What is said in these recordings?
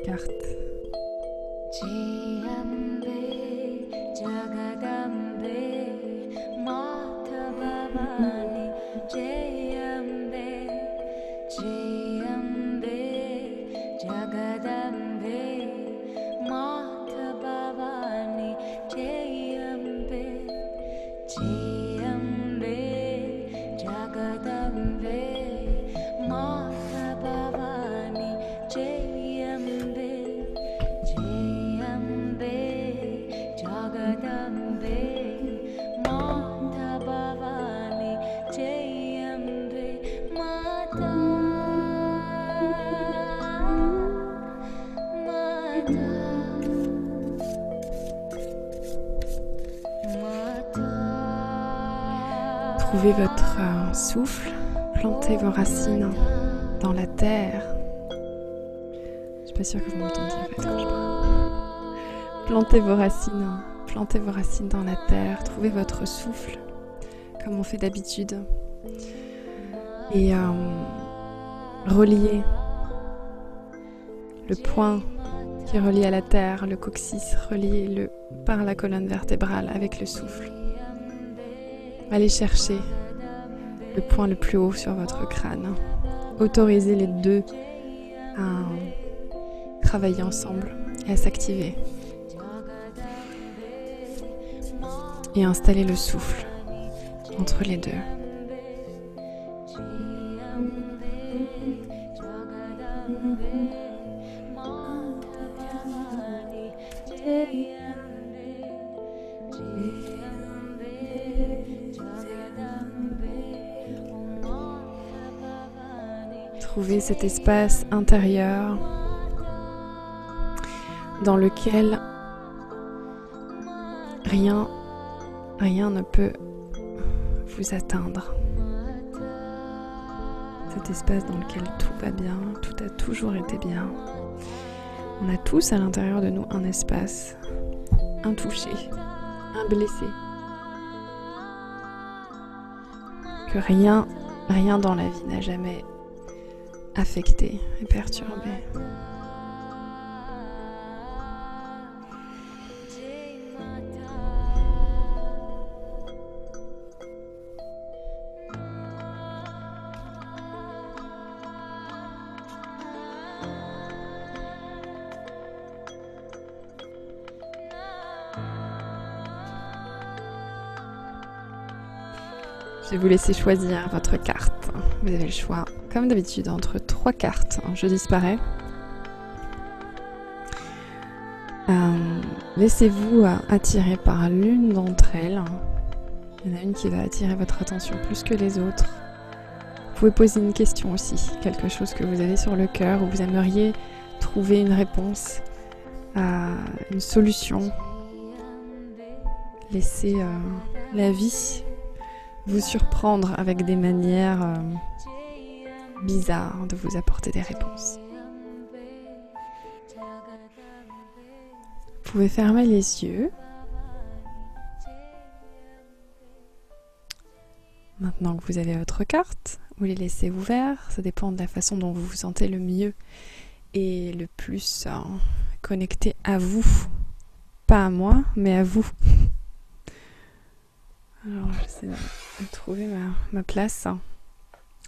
carte. Trouvez votre souffle, plantez vos racines dans la terre. Je suis pas sûre que vous m'entendiez en fait quand je parle. Plantez vos racines dans la terre, trouvez votre souffle comme on fait d'habitude et reliez le point qui est relié à la terre, le coccyx, reliez-le par la colonne vertébrale avec le souffle. Allez chercher le point le plus haut sur votre crâne. Autorisez les deux à travailler ensemble et à s'activer. Et installez le souffle entre les deux. Trouvez cet espace intérieur dans lequel rien ne peut vous atteindre. Cet espace dans lequel tout va bien, tout a toujours été bien. On a tous à l'intérieur de nous un espace intouché, blessé. Que rien dans la vie n'a jamais affecté et perturbé. Je vais vous laisser choisir votre carte. Vous avez le choix, comme d'habitude, entre 3 cartes. Je disparais. Laissez-vous attirer par l'une d'entre elles. Il y en a une qui va attirer votre attention plus que les autres. Vous pouvez poser une question aussi, quelque chose que vous avez sur le cœur, où vous aimeriez trouver une réponse, une solution. Laissez la vie vous surprendre avec des manières bizarres de vous apporter des réponses. Vous pouvez fermer les yeux. Maintenant que vous avez votre carte, vous les laissez ouverts. Ça dépend de la façon dont vous vous sentez le mieux et le plus connecté à vous. Pas à moi, mais à vous. Alors, j'essaie de trouver ma place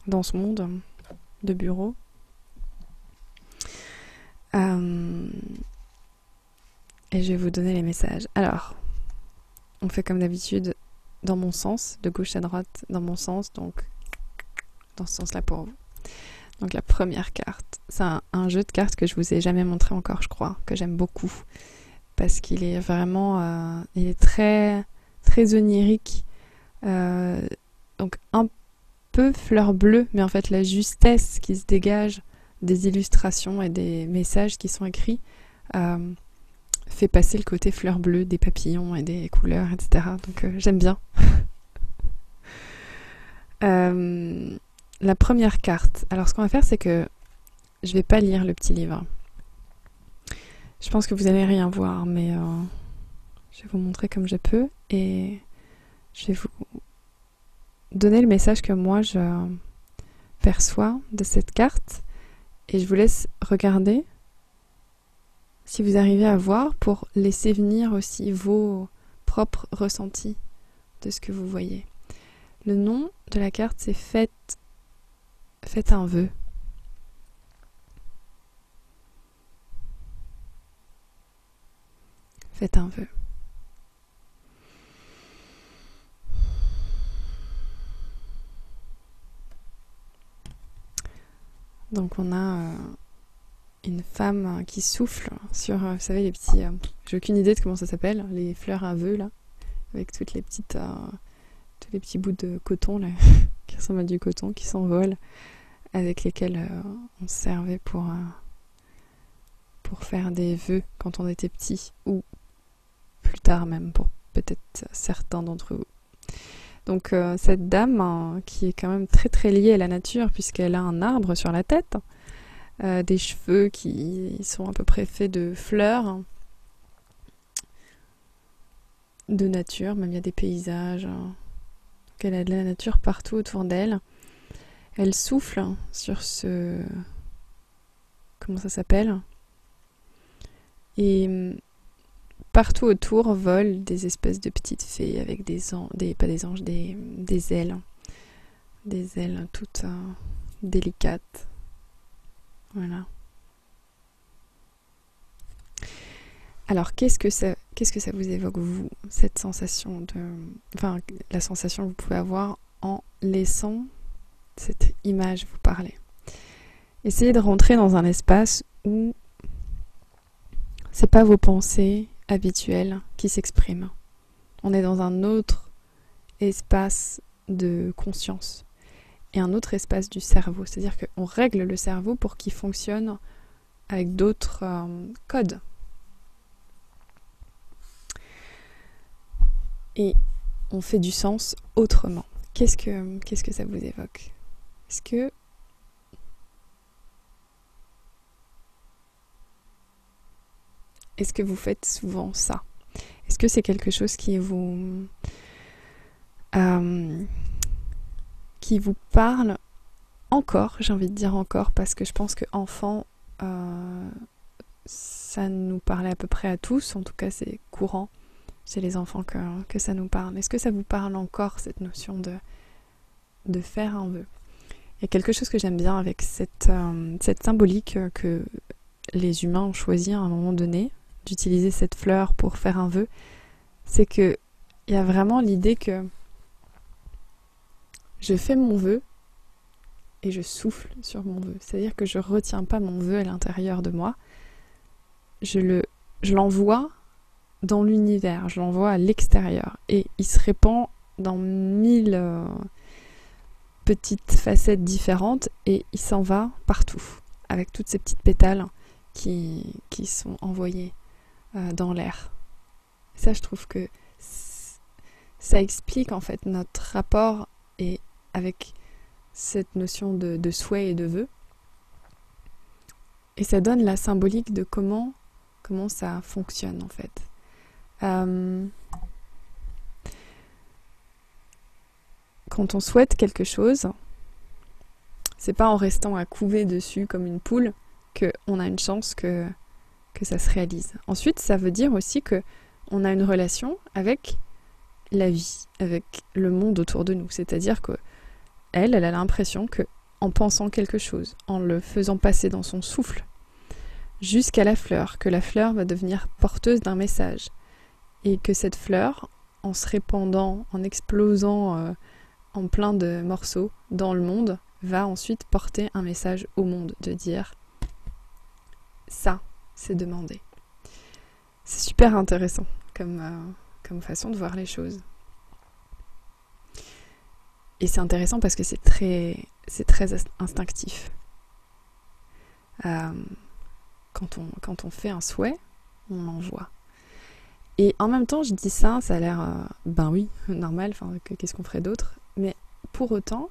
dans ce monde de bureau. Et je vais vous donner les messages. Alors, on fait comme d'habitude dans mon sens, de gauche à droite, dans mon sens, donc dans ce sens-là pour vous. Donc la première carte, c'est un jeu de cartes que je vous ai jamais montré encore, je crois, que j'aime beaucoup, parce qu'il est vraiment, il est très, très onirique, donc un peu fleur bleue, mais en fait la justesse qui se dégage des illustrations et des messages qui sont écrits fait passer le côté fleur bleue des papillons et des couleurs, etc. Donc j'aime bien. La première carte. Alors ce qu'on va faire, c'est que je vais pas lire le petit livre. Je pense que vous allez rien voir, mais je vais vous montrer comme je peux et je vais vous donner le message que moi je perçois de cette carte et je vous laisse regarder si vous arrivez à voir, pour laisser venir aussi vos propres ressentis de ce que vous voyez. Le nom de la carte, c'est faites un vœu. Faites un vœu. Donc on a une femme qui souffle sur, vous savez, les petits... j'ai aucune idée de comment ça s'appelle, les fleurs à vœux, là, avec toutes les petites... tous les petits bouts de coton, là, qui ressemblent à du coton, qui s'envolent, avec lesquels on se servait pour faire des vœux quand on était petit, ou plus tard même, pour peut-être certains d'entre vous. Donc cette dame, qui est quand même très très liée à la nature, puisqu'elle a un arbre sur la tête, des cheveux qui sont à peu près faits de fleurs, de nature, même il y a des paysages, donc elle a de la nature partout autour d'elle. Elle souffle sur ce... comment ça s'appelle ? Et partout autour volent des espèces de petites fées avec pas des anges, des ailes. Des ailes toutes délicates. Voilà. Alors, qu'est-ce que ça vous évoque, vous, cette sensation de... Enfin, la sensation que vous pouvez avoir en laissant cette image vous parler. Essayez de rentrer dans un espace où c'est pas vos pensées habituelles qui s'expriment. On est dans un autre espace de conscience et un autre espace du cerveau. C'est-à-dire qu'on règle le cerveau pour qu'il fonctionne avec d'autres codes. Et on fait du sens autrement. Qu'est-ce que ça vous évoque ? Est-ce que vous faites souvent ça ? Est-ce que c'est quelque chose qui vous parle encore ? J'ai envie de dire encore, parce que je pense qu'enfant, ça nous parlait à peu près à tous. En tout cas, c'est courant chez les enfants que ça nous parle. Est-ce que ça vous parle encore, cette notion de faire un vœu ? Il y a quelque chose que j'aime bien avec cette symbolique que les humains ont choisi à un moment donné, d'utiliser cette fleur pour faire un vœu, c'est que il y a vraiment l'idée que je fais mon vœu et je souffle sur mon vœu. C'est-à-dire que je retiens pas mon vœu à l'intérieur de moi, je l'envoie dans l'univers, je l'envoie à l'extérieur et il se répand dans 1000 petites facettes différentes et il s'en va partout avec toutes ces petites pétales qui sont envoyées dans l'air. Ça, je trouve que ça explique en fait notre rapport et avec cette notion de souhait et de vœu. Et ça donne la symbolique de comment ça fonctionne en fait. Quand on souhaite quelque chose, c'est pas en restant à couver dessus comme une poule qu'on a une chance que ça se réalise. Ensuite, ça veut dire aussi que on a une relation avec la vie, avec le monde autour de nous. C'est-à-dire que elle a l'impression que, en pensant quelque chose, en le faisant passer dans son souffle, jusqu'à la fleur, que la fleur va devenir porteuse d'un message. Et que cette fleur, en se répandant, en explosant en plein de morceaux dans le monde, va ensuite porter un message au monde, de dire ça, c'est demandé. C'est super intéressant comme façon de voir les choses. Et c'est intéressant parce que c'est très instinctif. Quand on fait un souhait, on l'envoie. Et en même temps, je dis ça a l'air, ben oui, normal, qu'est-ce qu'on ferait d'autre ? Mais pour autant,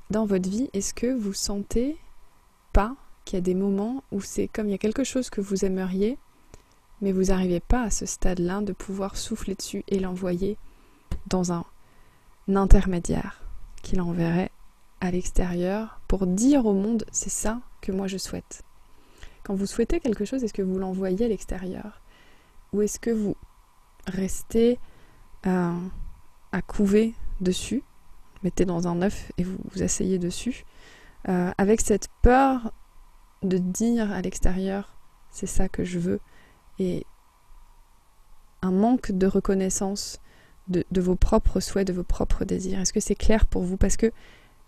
dans votre vie, est-ce que vous sentez pas qu'il y a des moments où c'est comme il y a quelque chose que vous aimeriez, mais vous n'arrivez pas à ce stade-là de pouvoir souffler dessus et l'envoyer dans un intermédiaire qui l'enverrait à l'extérieur pour dire au monde, c'est ça que moi je souhaite. Quand vous souhaitez quelque chose, est-ce que vous l'envoyez à l'extérieur? Ou est-ce que vous restez à couver dessus, mettez dans un œuf et vous vous asseyez dessus, avec cette peur de dire à l'extérieur c'est ça que je veux, et un manque de reconnaissance de vos propres souhaits, de vos propres désirs. Est-ce que c'est clair pour vous? Parce que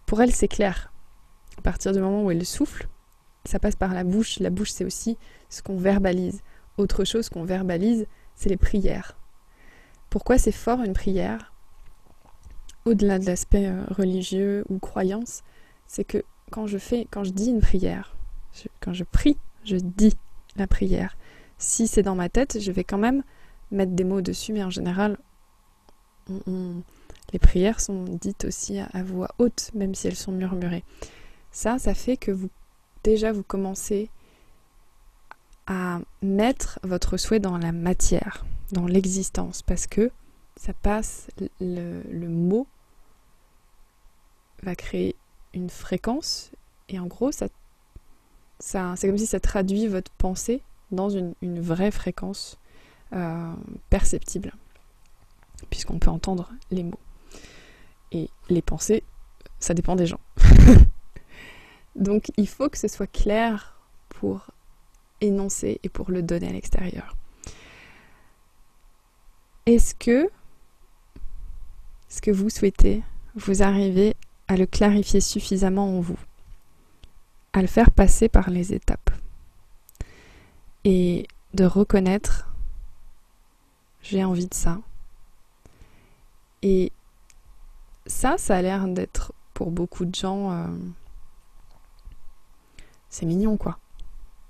pour elle c'est clair. À partir du moment où elle souffle, ça passe par la bouche. La bouche, c'est aussi ce qu'on verbalise. Autre chose qu'on verbalise, c'est les prières. Pourquoi c'est fort une prière? Au-delà de l'aspect religieux ou croyance, c'est que quand je dis une prière, quand je prie, je dis la prière. Si c'est dans ma tête, je vais quand même mettre des mots dessus, mais en général, les prières sont dites aussi à voix haute, même si elles sont murmurées. Ça fait que vous commencez à mettre votre souhait dans la matière, dans l'existence, parce que ça passe, le mot va créer une fréquence, et en gros, c'est comme si ça traduit votre pensée dans une vraie fréquence perceptible, puisqu'on peut entendre les mots. Et les pensées, ça dépend des gens. Donc il faut que ce soit clair pour énoncer et pour le donner à l'extérieur. Est-ce que ce que vous souhaitez, vous arrivez à le clarifier suffisamment en vous, à le faire passer par les étapes et de reconnaître j'ai envie de ça. Et ça a l'air d'être pour beaucoup de gens c'est mignon quoi,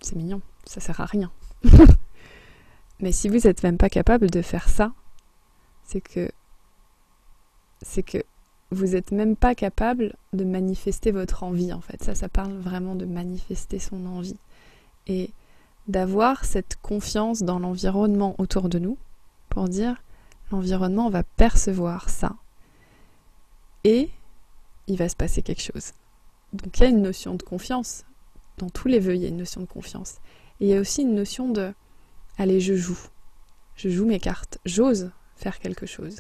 c'est mignon, ça sert à rien. Mais si vous n'êtes même pas capable de faire ça, c'est que vous n'êtes même pas capable de manifester votre envie en fait. Ça parle vraiment de manifester son envie. Et d'avoir cette confiance dans l'environnement autour de nous pour dire l'environnement va percevoir ça et il va se passer quelque chose. Donc il y a une notion de confiance. Dans tous les vœux, il y a une notion de confiance. Et il y a aussi une notion de allez, je joue mes cartes, j'ose faire quelque chose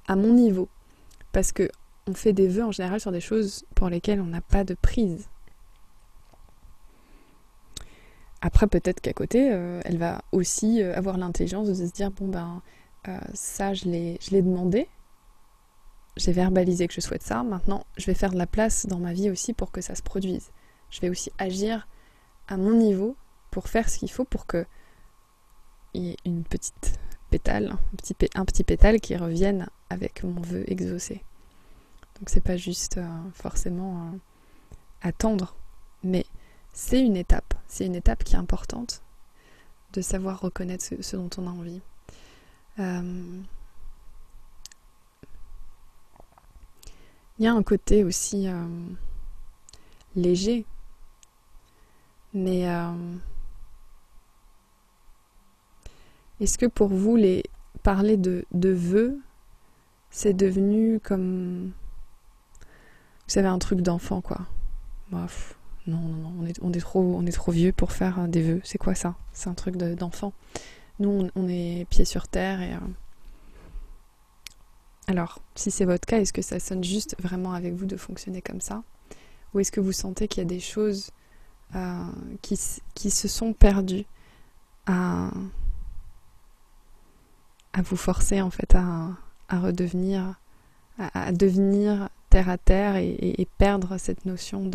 à mon niveau, parce que on fait des vœux en général sur des choses pour lesquelles on n'a pas de prise. Après peut-être qu'à côté elle va aussi avoir l'intelligence de se dire bon ben ça je l'ai demandé, j'ai verbalisé que je souhaite ça, maintenant je vais faire de la place dans ma vie aussi pour que ça se produise. Je vais aussi agir à mon niveau pour faire ce qu'il faut pour que il y ait une petite pétale, un petit pétale qui revienne avec mon vœu exaucé. Donc c'est pas juste forcément attendre, mais c'est une étape qui est importante de savoir reconnaître ce dont on a envie. Il y a un côté aussi léger, mais est-ce que pour vous parler de vœux, c'est devenu comme, vous savez, un truc d'enfant quoi? Bref, non, on est trop vieux pour faire des vœux. C'est quoi ça? C'est un truc d'enfant. Nous, on est pieds sur terre et alors, si c'est votre cas, est-ce que ça sonne juste vraiment avec vous de fonctionner comme ça? Ou est-ce que vous sentez qu'il y a des choses qui se sont perdues à vous forcer en fait à redevenir, à devenir terre à terre et perdre cette notion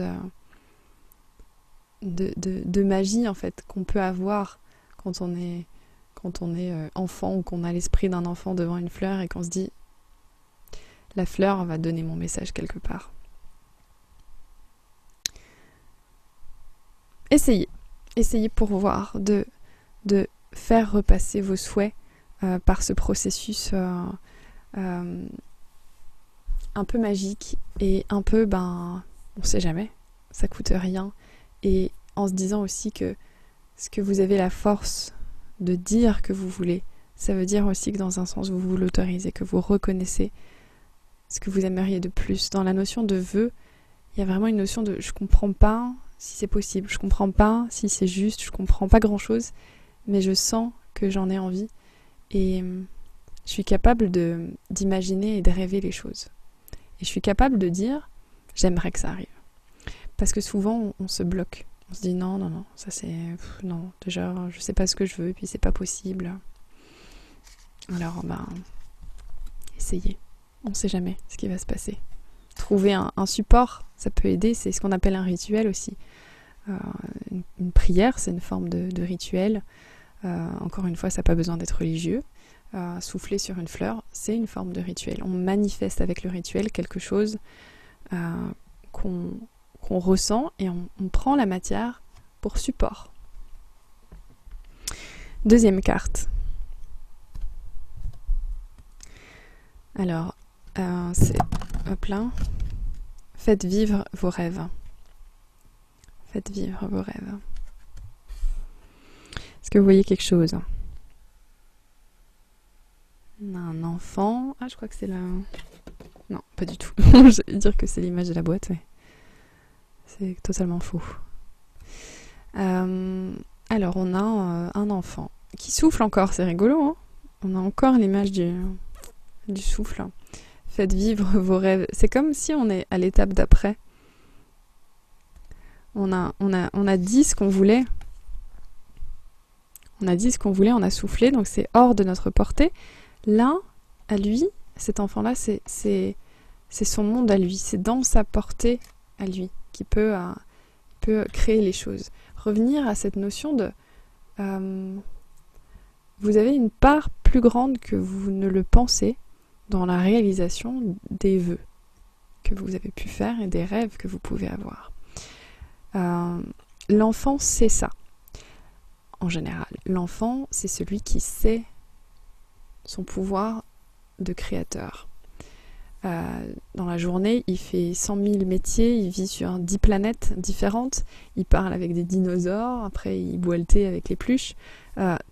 de magie en fait qu'on peut avoir quand on est enfant, ou qu'on a l'esprit d'un enfant devant une fleur et qu'on se dit la fleur va donner mon message quelque part. Essayez pour voir de faire repasser vos souhaits par ce processus un peu magique et un peu, on sait jamais, ça coûte rien, et en se disant aussi que ce que vous avez la force de dire que vous voulez, ça veut dire aussi que dans un sens vous vous l'autorisez, que vous reconnaissez ce que vous aimeriez de plus. Dans la notion de vœu, il y a vraiment une notion de je comprends pas si c'est possible. Je comprends pas si c'est juste, je comprends pas grand-chose, mais je sens que j'en ai envie et je suis capable d'imaginer et de rêver les choses. Et je suis capable de dire, j'aimerais que ça arrive. Parce que souvent, on se bloque. On se dit non, ça c'est... non, déjà, je sais pas ce que je veux, et puis c'est pas possible. Alors, essayez. On sait jamais ce qui va se passer. Trouver un support, ça peut aider, c'est ce qu'on appelle un rituel aussi. Une prière, c'est une forme de rituel. Encore une fois, ça n'a pas besoin d'être religieux. Souffler sur une fleur, c'est une forme de rituel. On manifeste avec le rituel quelque chose qu'on ressent et on prend la matière pour support. Deuxième carte. Alors, c'est... hop là. Faites vivre vos rêves. Faites vivre vos rêves. Est-ce que vous voyez quelque chose? On a un enfant. Ah, je crois que c'est là. Non, pas du tout. J'allais dire que c'est l'image de la boîte, mais c'est totalement faux. Alors, on a un enfant qui souffle encore. C'est rigolo, hein? On a encore l'image du souffle. Faites vivre vos rêves. C'est comme si on est à l'étape d'après. On a dit ce qu'on voulait. On a dit ce qu'on voulait, on a soufflé, donc c'est hors de notre portée. Là, à lui, cet enfant-là, c'est son monde à lui. C'est dans sa portée à lui qui peut créer les choses. Revenir à cette notion de... vous avez une part plus grande que vous ne le pensez dans la réalisation des vœux que vous avez pu faire et des rêves que vous pouvez avoir. L'enfant sait ça. En général, l'enfant, c'est celui qui sait son pouvoir de créateur. Dans la journée, il fait 100 000 métiers, il vit sur 10 planètes différentes, il parle avec des dinosaures, après il boit le thé avec les pluches.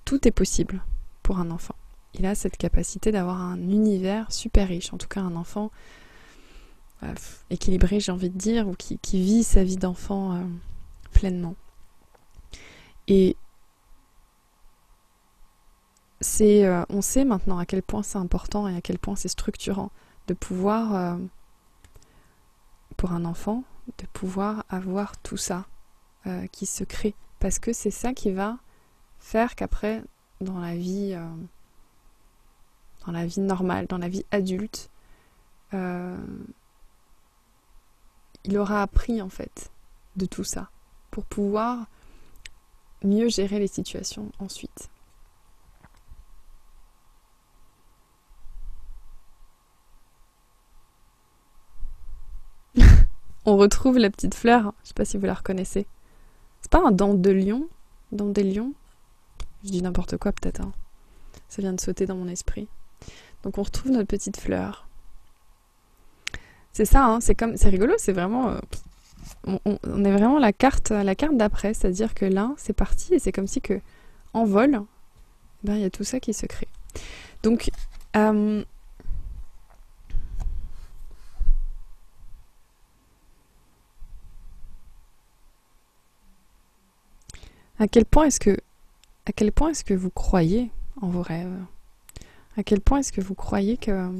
Tout est possible pour un enfant. Il a cette capacité d'avoir un univers super riche, en tout cas un enfant équilibré, j'ai envie de dire, ou qui vit sa vie d'enfant pleinement. Et on sait maintenant à quel point c'est important et à quel point c'est structurant de pouvoir, pour un enfant, de pouvoir avoir tout ça qui se crée. Parce que c'est ça qui va faire qu'après, dans la vie normale, dans la vie adulte, il aura appris en fait de tout ça pour pouvoir mieux gérer les situations ensuite. On retrouve la petite fleur, je sais pas si vous la reconnaissez. C'est pas un dent de lion? Dent des lions? Je dis n'importe quoi peut-être, hein. Ça vient de sauter dans mon esprit. Donc on retrouve notre petite fleur. C'est ça, hein, c'est rigolo, c'est vraiment... on est vraiment la carte d'après, c'est-à-dire que là, c'est parti, et c'est comme si que, en vol, il y a tout ça qui se crée. Donc, à quel point est-ce que vous croyez en vos rêves? À quel point est-ce que vous croyez que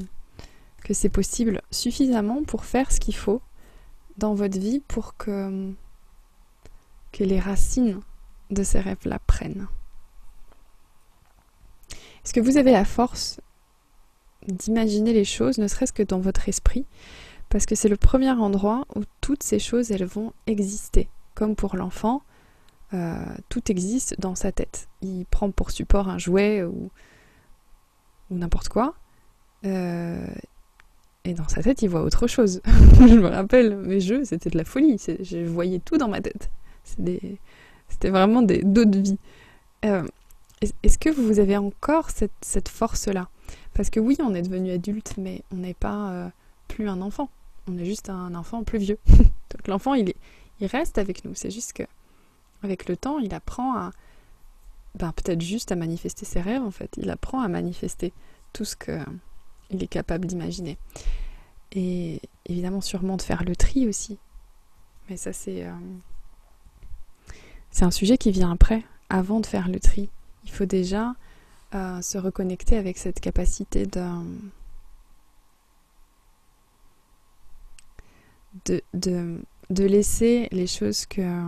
c'est possible suffisamment pour faire ce qu'il faut dans votre vie pour que les racines de ces rêves-là prennent? Est-ce que vous avez la force d'imaginer les choses, ne serait-ce que dans votre esprit? Parce que c'est le premier endroit où toutes ces choses, elles vont exister. Comme pour l'enfant, tout existe dans sa tête. Il prend pour support un jouet ou n'importe quoi. Et dans sa tête, il voit autre chose. Je me rappelle, mes jeux, c'était de la folie. Je voyais tout dans ma tête. C'était vraiment d'autres vies. Est-ce que vous avez encore cette force-là? Parce que oui, on est devenu adulte, mais on n'est pas plus un enfant. On est juste un enfant plus vieux. Donc l'enfant, il reste avec nous. C'est juste que avec le temps, il apprend à... peut-être juste à manifester ses rêves, en fait. Il apprend à manifester tout ce qu'il est capable d'imaginer. Et évidemment, sûrement de faire le tri aussi. Mais ça, c'est c'est un sujet qui vient après, avant de faire le tri. Il faut déjà se reconnecter avec cette capacité de laisser les choses que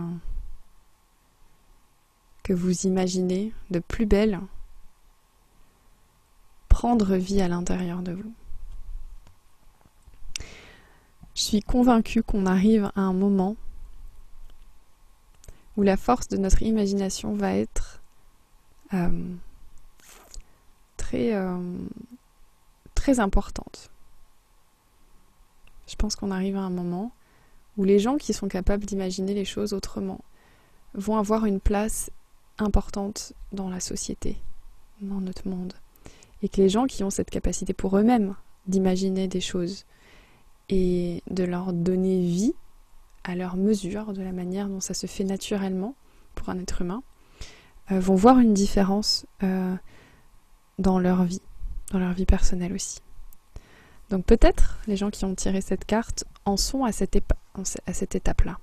vous imaginez de plus belles prendre vie à l'intérieur de vous. Je suis convaincue qu'on arrive à un moment où la force de notre imagination va être très importante. Je pense qu'on arrive à un moment où les gens qui sont capables d'imaginer les choses autrement vont avoir une place importante dans la société, dans notre monde. Et que les gens qui ont cette capacité pour eux-mêmes d'imaginer des choses et de leur donner vie à leur mesure, de la manière dont ça se fait naturellement pour un être humain, vont voir une différence dans leur vie personnelle aussi. Donc peut-être les gens qui ont tiré cette carte en sont à cette étape-là.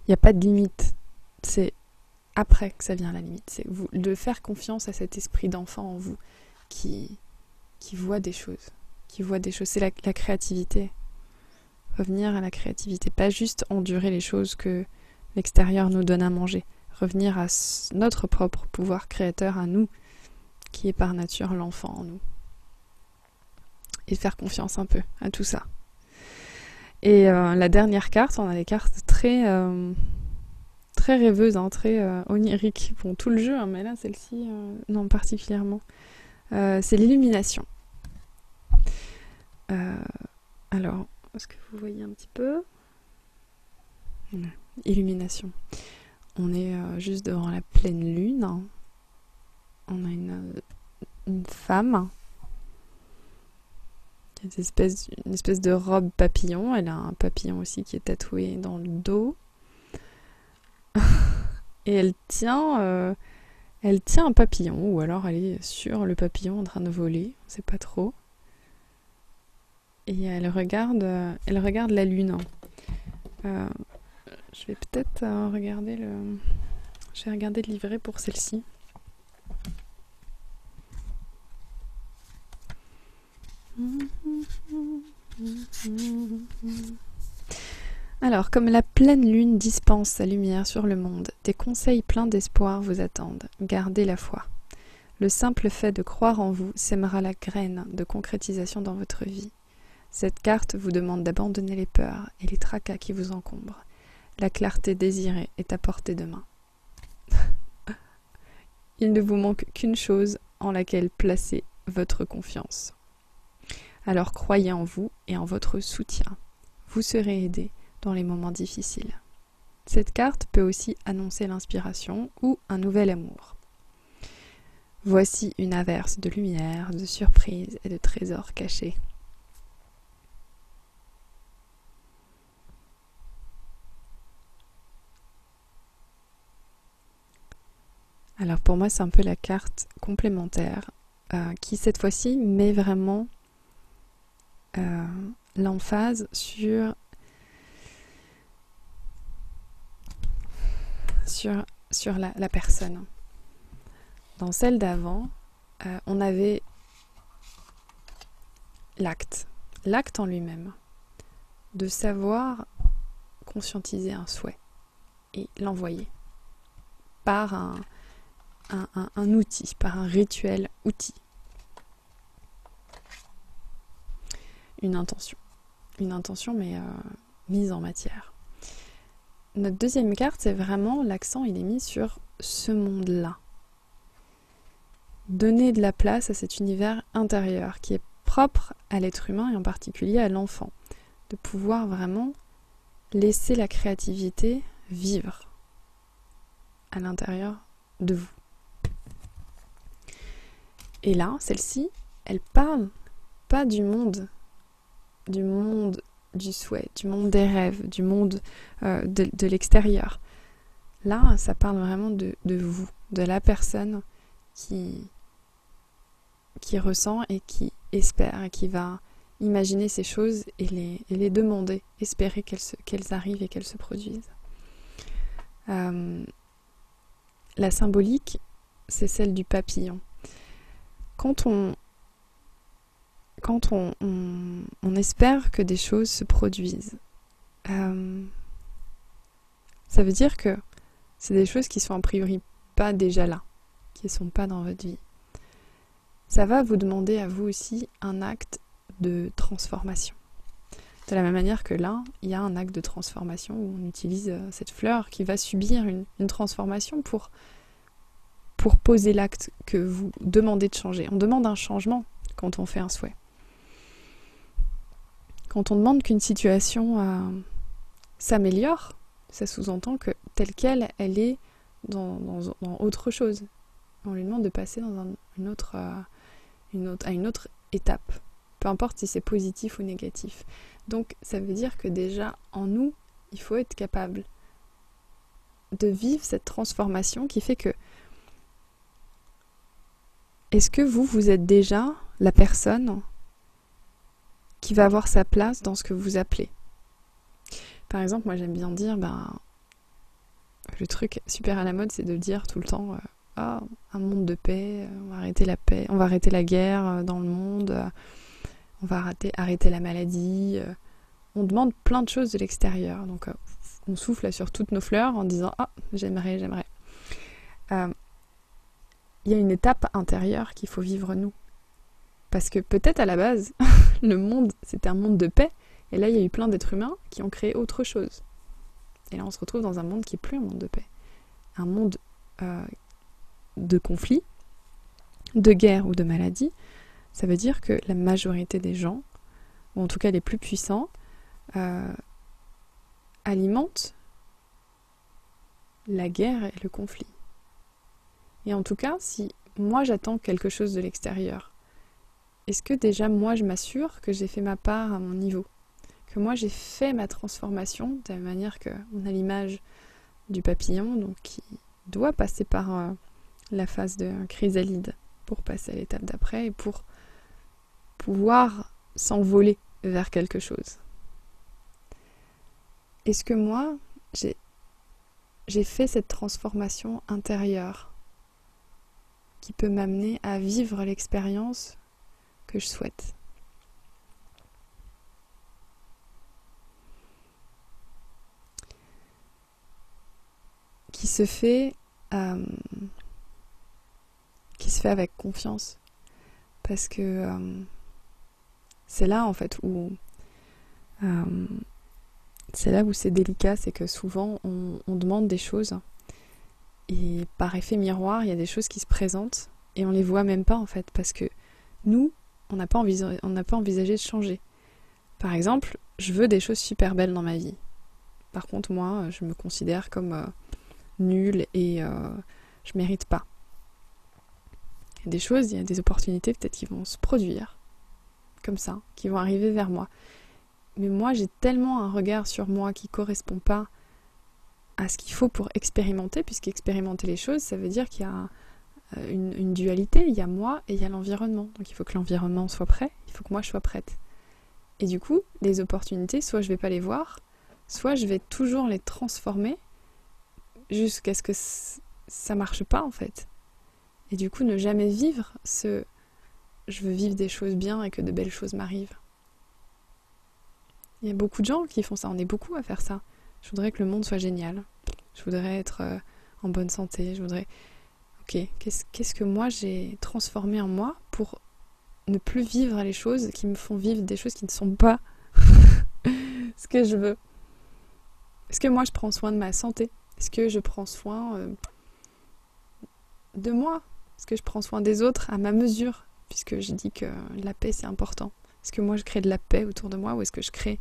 Il n'y a pas de limite, c'est après que ça vient la limite. C'est de faire confiance à cet esprit d'enfant en vous qui voit des choses. C'est la créativité. Revenir à la créativité, pas juste endurer les choses que l'extérieur nous donne à manger. Revenir à notre propre pouvoir créateur à nous, qui est par nature l'enfant en nous. Et faire confiance un peu à tout ça. Et la dernière carte, on a des cartes très rêveuses, très oniriques. Bon, tout le jeu, hein, mais là, celle-ci, non, particulièrement. C'est l'illumination. Alors, est-ce que vous voyez un petit peu ? Illumination. On est juste devant la pleine lune. On a une femme qui a une espèce de robe papillon. Elle a un papillon aussi qui est tatoué dans le dos. Et elle tient un papillon, ou alors elle est sur le papillon en train de voler, on ne sait pas trop. Et elle regarde la lune. Je vais peut-être regarder le livret pour celle-ci. Alors, comme la pleine lune dispense sa lumière sur le monde, des conseils pleins d'espoir vous attendent. Gardez la foi. Le simple fait de croire en vous sèmera la graine de concrétisation dans votre vie. Cette carte vous demande d'abandonner les peurs et les tracas qui vous encombrent. La clarté désirée est à portée de main. Il ne vous manque qu'une chose en laquelle placer votre confiance. Alors croyez en vous et en votre soutien. Vous serez aidé dans les moments difficiles. Cette carte peut aussi annoncer l'inspiration ou un nouvel amour. Voici une averse de lumière, de surprises et de trésors cachés. Alors pour moi, c'est un peu la carte complémentaire qui cette fois-ci met vraiment l'emphase sur la personne. Dans celle d'avant, on avait l'acte en lui-même, de savoir conscientiser un souhait et l'envoyer par un outil, par un rituel outil. Une intention mais mise en matière. Notre deuxième carte, c'est vraiment l'accent, il est mis sur ce monde-là. Donner de la place à cet univers intérieur qui est propre à l'être humain et en particulier à l'enfant. De pouvoir vraiment laisser la créativité vivre à l'intérieur de vous. Et là, celle-ci, elle parle pas du monde du souhait, du monde des rêves, du monde de l'extérieur. Là, ça parle vraiment de vous, de la personne qui ressent et qui espère et qui va imaginer ces choses et les demander, espérer qu'elles arrivent et qu'elles se produisent. La symbolique, c'est celle du papillon. Quand on espère que des choses se produisent, ça veut dire que c'est des choses qui sont a priori pas déjà là, qui ne sont pas dans votre vie. Ça va vous demander à vous aussi un acte de transformation. De la même manière que là, il y a un acte de transformation où on utilise cette fleur qui va subir une transformation pour poser l'acte que vous demandez de changer. On demande un changement quand on fait un souhait. Quand on demande qu'une situation s'améliore, ça sous-entend que telle qu'elle, elle est dans autre chose. On lui demande de passer dans une autre étape, peu importe si c'est positif ou négatif. Donc ça veut dire que déjà en nous, il faut être capable de vivre cette transformation qui fait que est-ce que vous êtes déjà la personne qui va avoir sa place dans ce que vous appelez. Par exemple, moi j'aime bien dire, le truc super à la mode, c'est de dire tout le temps un monde de paix, on va arrêter la paix, on va arrêter la guerre dans le monde, on va arrêter la maladie. On demande plein de choses de l'extérieur. Donc on souffle sur toutes nos fleurs en disant j'aimerais. Il y a une étape intérieure qu'il faut vivre nous. Parce que peut-être à la base, le monde, c'était un monde de paix, et là il y a eu plein d'êtres humains qui ont créé autre chose. Et là on se retrouve dans un monde qui n'est plus un monde de paix. Un monde de conflit, de guerre ou de maladie. Ça veut dire que la majorité des gens, ou en tout cas les plus puissants, alimentent la guerre et le conflit. Et en tout cas, si moi j'attends quelque chose de l'extérieur, est-ce que déjà moi je m'assure que j'ai fait ma part à mon niveau, que moi j'ai fait ma transformation de la manière qu'on a l'image du papillon, donc qui doit passer par la phase de chrysalide pour passer à l'étape d'après et pour pouvoir s'envoler vers quelque chose. Est-ce que moi j'ai fait cette transformation intérieure qui peut m'amener à vivre l'expérience que je souhaite. Qui se fait avec confiance. Parce que c'est là en fait où c'est délicat, c'est que souvent on demande des choses et par effet miroir, il y a des choses qui se présentent et on les voit même pas en fait, parce que nous, on n'a pas envisagé de changer. Par exemple, je veux des choses super belles dans ma vie. Par contre, moi, je me considère comme nulle et je mérite pas. Il y a des choses, il y a des opportunités peut-être qui vont se produire comme ça, qui vont arriver vers moi. Mais moi, j'ai tellement un regard sur moi qui correspond pas à ce qu'il faut pour expérimenter, puisqu'expérimenter les choses, ça veut dire qu'il y a une dualité, il y a moi et il y a l'environnement. Donc il faut que l'environnement soit prêt, il faut que moi je sois prête. Et du coup, les opportunités, soit je vais pas les voir, soit je vais toujours les transformer jusqu'à ce que ça marche pas en fait. Et du coup, ne jamais vivre je veux vivre des choses bien et que de belles choses m'arrivent. Il y a beaucoup de gens qui font ça, on est beaucoup à faire ça. Je voudrais que le monde soit génial. Je voudrais être en bonne santé. Je voudrais... Ok, qu'est-ce que moi j'ai transformé en moi pour ne plus vivre les choses qui me font vivre des choses qui ne sont pas ce que je veux? Est-ce que moi je prends soin de ma santé? Est-ce que je prends soin de moi? Est-ce que je prends soin des autres à ma mesure? Puisque je dis que la paix c'est important. Est-ce que moi je crée de la paix autour de moi ou est-ce que je crée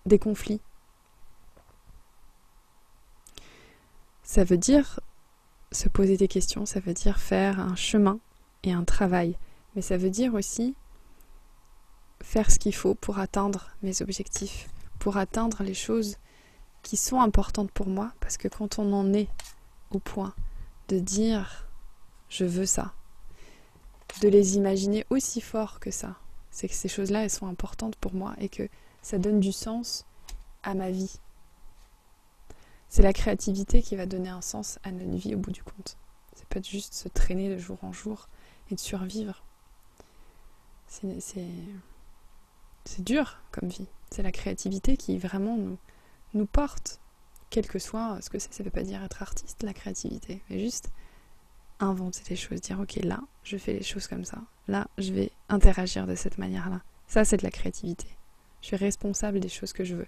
des conflits? Ça veut dire se poser des questions, ça veut dire faire un chemin et un travail. Mais ça veut dire aussi faire ce qu'il faut pour atteindre mes objectifs, pour atteindre les choses qui sont importantes pour moi. Parce que quand on en est au point de dire « je veux ça », de les imaginer aussi fort que ça, c'est que ces choses-là, elles sont importantes pour moi et que ça donne du sens à ma vie. C'est la créativité qui va donner un sens à notre vie au bout du compte. C'est pas juste se traîner de jour en jour et de survivre. C'est dur comme vie. C'est la créativité qui vraiment nous porte. Quel que soit ce que c'est, ça veut pas dire être artiste, la créativité. Mais juste inventer des choses, dire ok, là, je fais les choses comme ça. Là, je vais interagir de cette manière-là. Ça, c'est de la créativité. Je suis responsable des choses que je veux.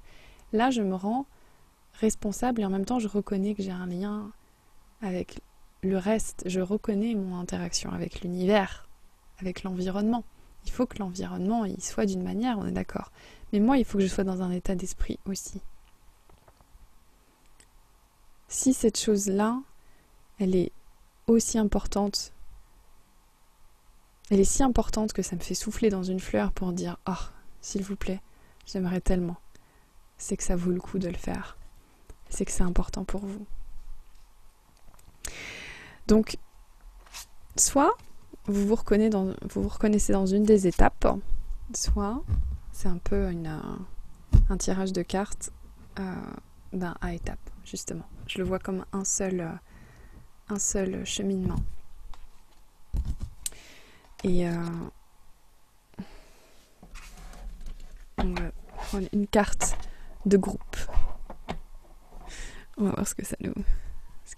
Là, je me rends responsable et en même temps, je reconnais que j'ai un lien avec le reste. Je reconnais mon interaction avec l'univers, avec l'environnement. Il faut que l'environnement, il soit d'une manière, on est d'accord. Mais moi, il faut que je sois dans un état d'esprit aussi. Si cette chose-là, elle est aussi importante, elle est si importante que ça me fait souffler dans une fleur pour dire « Oh, s'il vous plaît, j'aimerais tellement », c'est que ça vaut le coup de le faire. C'est que c'est important pour vous. Donc, soit vous vous reconnaissez dans une des étapes, soit c'est un peu un tirage de cartes à étapes, justement. Je le vois comme un seul cheminement. Et on va prendre une carte de groupe. On va voir ce que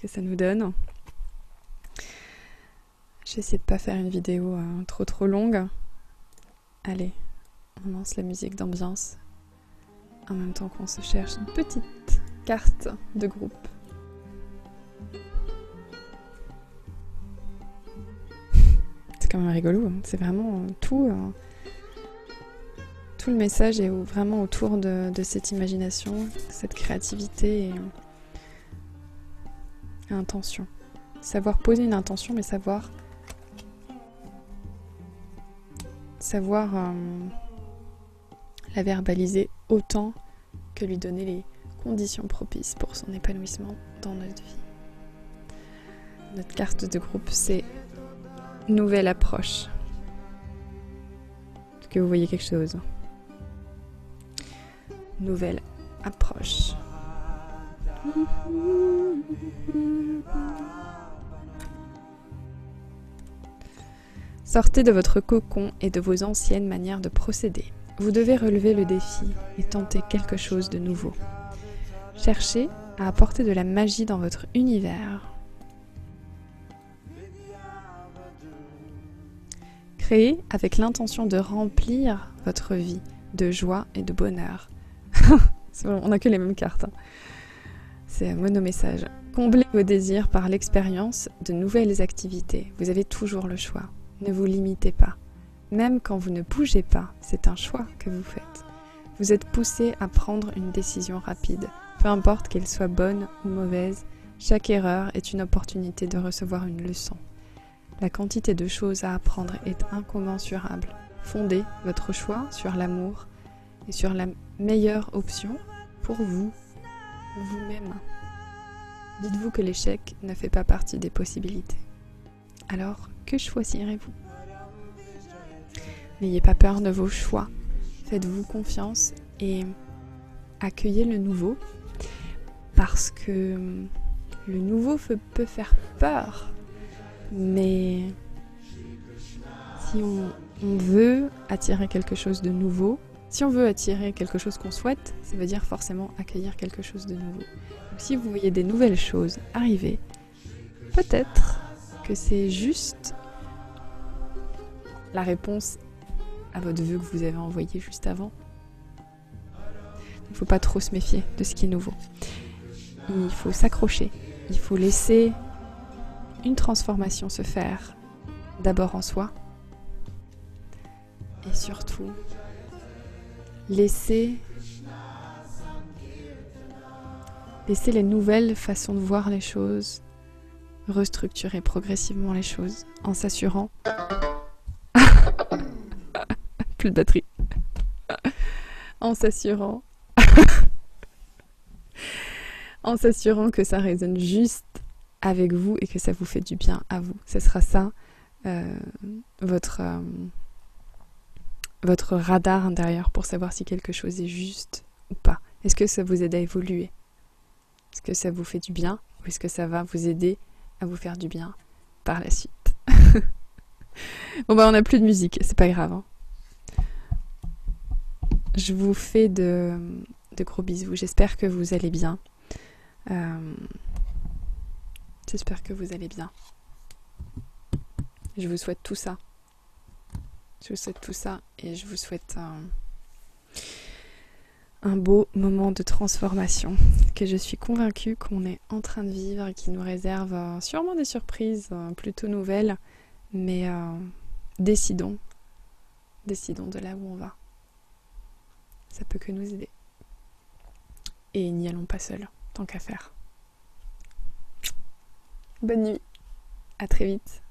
ça nous donne. J'essaie de pas faire une vidéo trop longue. Allez, on lance la musique d'ambiance en même temps qu'on se cherche une petite carte de groupe. C'est quand même rigolo, c'est vraiment tout le message est vraiment autour de cette imagination, cette créativité et intention. Savoir poser une intention, mais savoir la verbaliser autant que lui donner les conditions propices pour son épanouissement dans notre vie. Notre carte de groupe, c'est nouvelle approche. Est-ce que vous voyez quelque chose? Nouvelle approche. Sortez de votre cocon et de vos anciennes manières de procéder. Vous devez relever le défi et tenter quelque chose de nouveau. Cherchez à apporter de la magie dans votre univers. Créez avec l'intention de remplir votre vie de joie et de bonheur. On n'a que les mêmes cartes. C'est un monomessage. Comblez vos désirs par l'expérience de nouvelles activités. Vous avez toujours le choix. Ne vous limitez pas. Même quand vous ne bougez pas, c'est un choix que vous faites. Vous êtes poussé à prendre une décision rapide. Peu importe qu'elle soit bonne ou mauvaise, chaque erreur est une opportunité de recevoir une leçon. La quantité de choses à apprendre est incommensurable. Fondez votre choix sur l'amour et sur la meilleure option pour vous, vous-même. Dites-vous que l'échec ne fait pas partie des possibilités. Alors, que choisirez-vous? N'ayez pas peur de vos choix. Faites-vous confiance et accueillez le nouveau parce que le nouveau peut faire peur. Mais si on veut attirer quelque chose de nouveau, si on veut attirer quelque chose qu'on souhaite, ça veut dire forcément accueillir quelque chose de nouveau. Donc si vous voyez des nouvelles choses arriver, peut-être que c'est juste la réponse à votre vœu que vous avez envoyé juste avant. Il ne faut pas trop se méfier de ce qui est nouveau. Il faut s'accrocher, il faut laisser une transformation se faire d'abord en soi et surtout laisser les nouvelles façons de voir les choses, restructurer progressivement les choses en s'assurant plus de batterie en s'assurant que ça résonne juste avec vous et que ça vous fait du bien à vous. Ce sera ça votre radar intérieur pour savoir si quelque chose est juste ou pas. Est-ce que ça vous aide à évoluer? Est-ce que ça vous fait du bien ou est-ce que ça va vous aider à vous faire du bien par la suite? Bon bah on n'a plus de musique, c'est pas grave. Hein. Je vous fais de gros bisous. J'espère que vous allez bien. J'espère que vous allez bien. Je vous souhaite tout ça. Je vous souhaite tout ça et je vous souhaite un beau moment de transformation que je suis convaincue qu'on est en train de vivre et qui nous réserve sûrement des surprises plutôt nouvelles, mais décidons de là où on va. Ça peut que nous aider. Et n'y allons pas seuls, tant qu'à faire. Bonne nuit, à très vite.